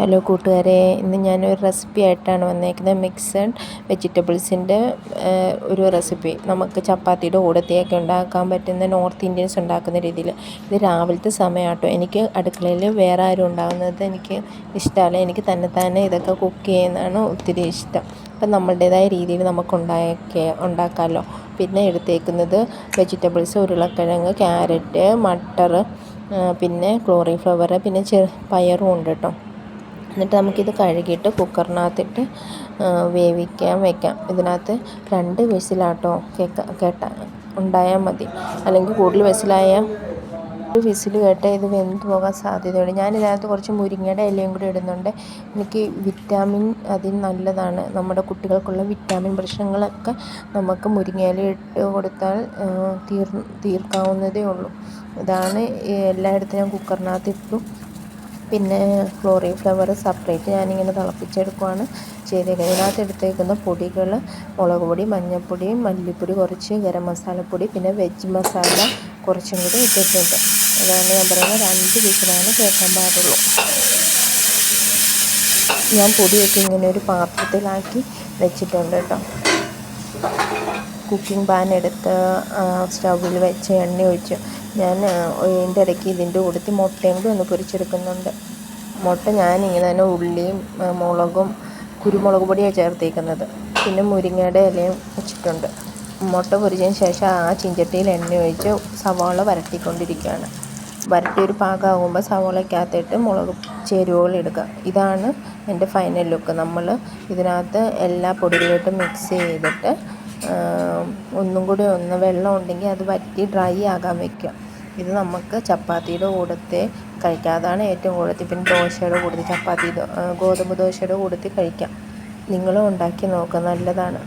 Hello കൂട്ടുകാരെ, ഇന്ന് ഞാനൊരു റെസിപ്പി ആയിട്ടാണ് വന്നേക്കുന്നത്. മിക്സഡ് വെജിറ്റബിൾസിൻ്റെ ഒരു റെസിപ്പി. നമുക്ക് ചപ്പാത്തിയുടെ കൂടത്തെയൊക്കെ ഉണ്ടാക്കാൻ പറ്റുന്ന നോർത്ത് ഇന്ത്യൻസ് ഉണ്ടാക്കുന്ന രീതിയിൽ. ഇത് രാവിലത്തെ സമയമാട്ടോ. എനിക്ക് അടുക്കളയിൽ വേറെ ആരും ഉണ്ടാകുന്നത് എനിക്ക് ഇഷ്ടമല്ല. എനിക്ക് തന്നെ ഇതൊക്കെ കുക്ക് ചെയ്യുന്നതാണ് ഒത്തിരി ഇഷ്ടം. അപ്പം നമ്മളുടേതായ രീതിയിൽ നമുക്ക് ഉണ്ടാക്കാമല്ലോ. പിന്നെ എടുത്തേക്കുന്നത് വെജിറ്റബിൾസ്, ഉരുളക്കിഴങ്ങ്, ക്യാരറ്റ്, മട്ടർ, പിന്നെ കോളിഫ്ലവർ, പിന്നെ പയറും ഉണ്ട് കേട്ടോ. എന്നിട്ട് നമുക്കിത് കഴുകിയിട്ട് കുക്കറിനകത്തിട്ട് വേവിക്കാൻ വെക്കാം. ഇതിനകത്ത് 2 വിസിലാട്ടോ ഉണ്ടായാൽ മതി. അല്ലെങ്കിൽ കൂടുതൽ വിസിലായാൽ ഒരു വിസിൽ കേട്ടാൽ ഇത് വെന്ത് പോകാൻ സാധ്യതയുണ്ട്. ഞാനിതിനകത്ത് കുറച്ച് മുരിങ്ങയുടെ ഇലയും കൂടി ഇടുന്നുണ്ട്. എനിക്ക് വിറ്റാമിൻ അതിന് നല്ലതാണ്. നമ്മുടെ കുട്ടികൾക്കുള്ള വിറ്റാമിൻ പ്രശ്നങ്ങളൊക്കെ നമുക്ക് മുരിങ്ങയില ഇട്ട് കൊടുത്താൽ തീർക്കാവുന്നതേ ഉള്ളൂ. ഇതാണ് എല്ലായിടത്തും ഞാൻ കുക്കറിനകത്ത് ഇട്ടു. പിന്നെ കോളിഫ്ലവർ സെപ്പറേറ്റ് ഞാനിങ്ങനെ തിളപ്പിച്ചെടുക്കുകയാണ് ചെയ്തേക്കുന്നത്. ഇതിനകത്ത് എടുത്തേക്കുന്ന പൊടികൾ മുളക് പൊടി, മഞ്ഞൾപ്പൊടി, മല്ലിപ്പൊടി കുറച്ച്, ഗരം മസാലപ്പൊടി, പിന്നെ വെജ് മസാല കുറച്ചും കൂടി ഇട്ടിട്ടുണ്ട്. അതാണ് ഞാൻ പറയുന്നത്, 2 വിസിലാണ് കേൾക്കാൻ പാടുള്ളൂ. ഞാൻ പൊടിയൊക്കെ ഇങ്ങനെ ഒരു പാത്രത്തിലാക്കി വെച്ചിട്ടുണ്ട് കേട്ടോ. കുക്കിംഗ് പാൻ എടുത്ത് സ്റ്റൗവിൽ വെച്ച് എണ്ണ ഒഴിച്ച് ഞാൻ ഇതിൻ്റെ ഇടയ്ക്ക് ഇതിൻ്റെ കൂട്ടത്തിൽ മുട്ടയും കൂടി ഒന്ന് പൊരിച്ചെടുക്കുന്നുണ്ട്. മുട്ട ഞാനിങ്ങനെ തന്നെ ഉള്ളിയും മുളകും കുരുമുളക് പൊടിയാണ് ചേർത്തേക്കുന്നത്. പിന്നെ മുരിങ്ങയുടെ ഇലയും വെച്ചിട്ടുണ്ട്. മുട്ട പൊരിച്ചതിന് ശേഷം ആ ചീഞ്ചട്ടിയിൽ എണ്ണ ഒഴിച്ച് സവാള വരട്ടിക്കൊണ്ടിരിക്കുകയാണ്. വരട്ടിയൊരു പാകമാകുമ്പോൾ സവാളയ്ക്കകത്തിട്ട് മുളക് ചേരുവകളിടുക. ഇതാണ് എൻ്റെ ഫൈനൽ ലുക്ക്. നമ്മൾ ഇതിനകത്ത് എല്ലാ പൊടികളിട്ടും മിക്സ് ചെയ്തിട്ട് ഒന്നും കൂടി വെള്ളം ഉണ്ടെങ്കിൽ അത് വറ്റി ഡ്രൈ ആകാൻ വയ്ക്കുക. ഇത് നമുക്ക് ചപ്പാത്തിയുടെ കൂടത്തെ കഴിക്കാം. അതാണ് ഏറ്റവും കൂടുതൽ. പിന്നെ ദോശയുടെ കൂടത്തിൽ, ഗോതമ്പ് ദോശയുടെ കൂടത്തിൽ കഴിക്കാം. നിങ്ങളും ഉണ്ടാക്കി നോക്കുക, നല്ലതാണ്.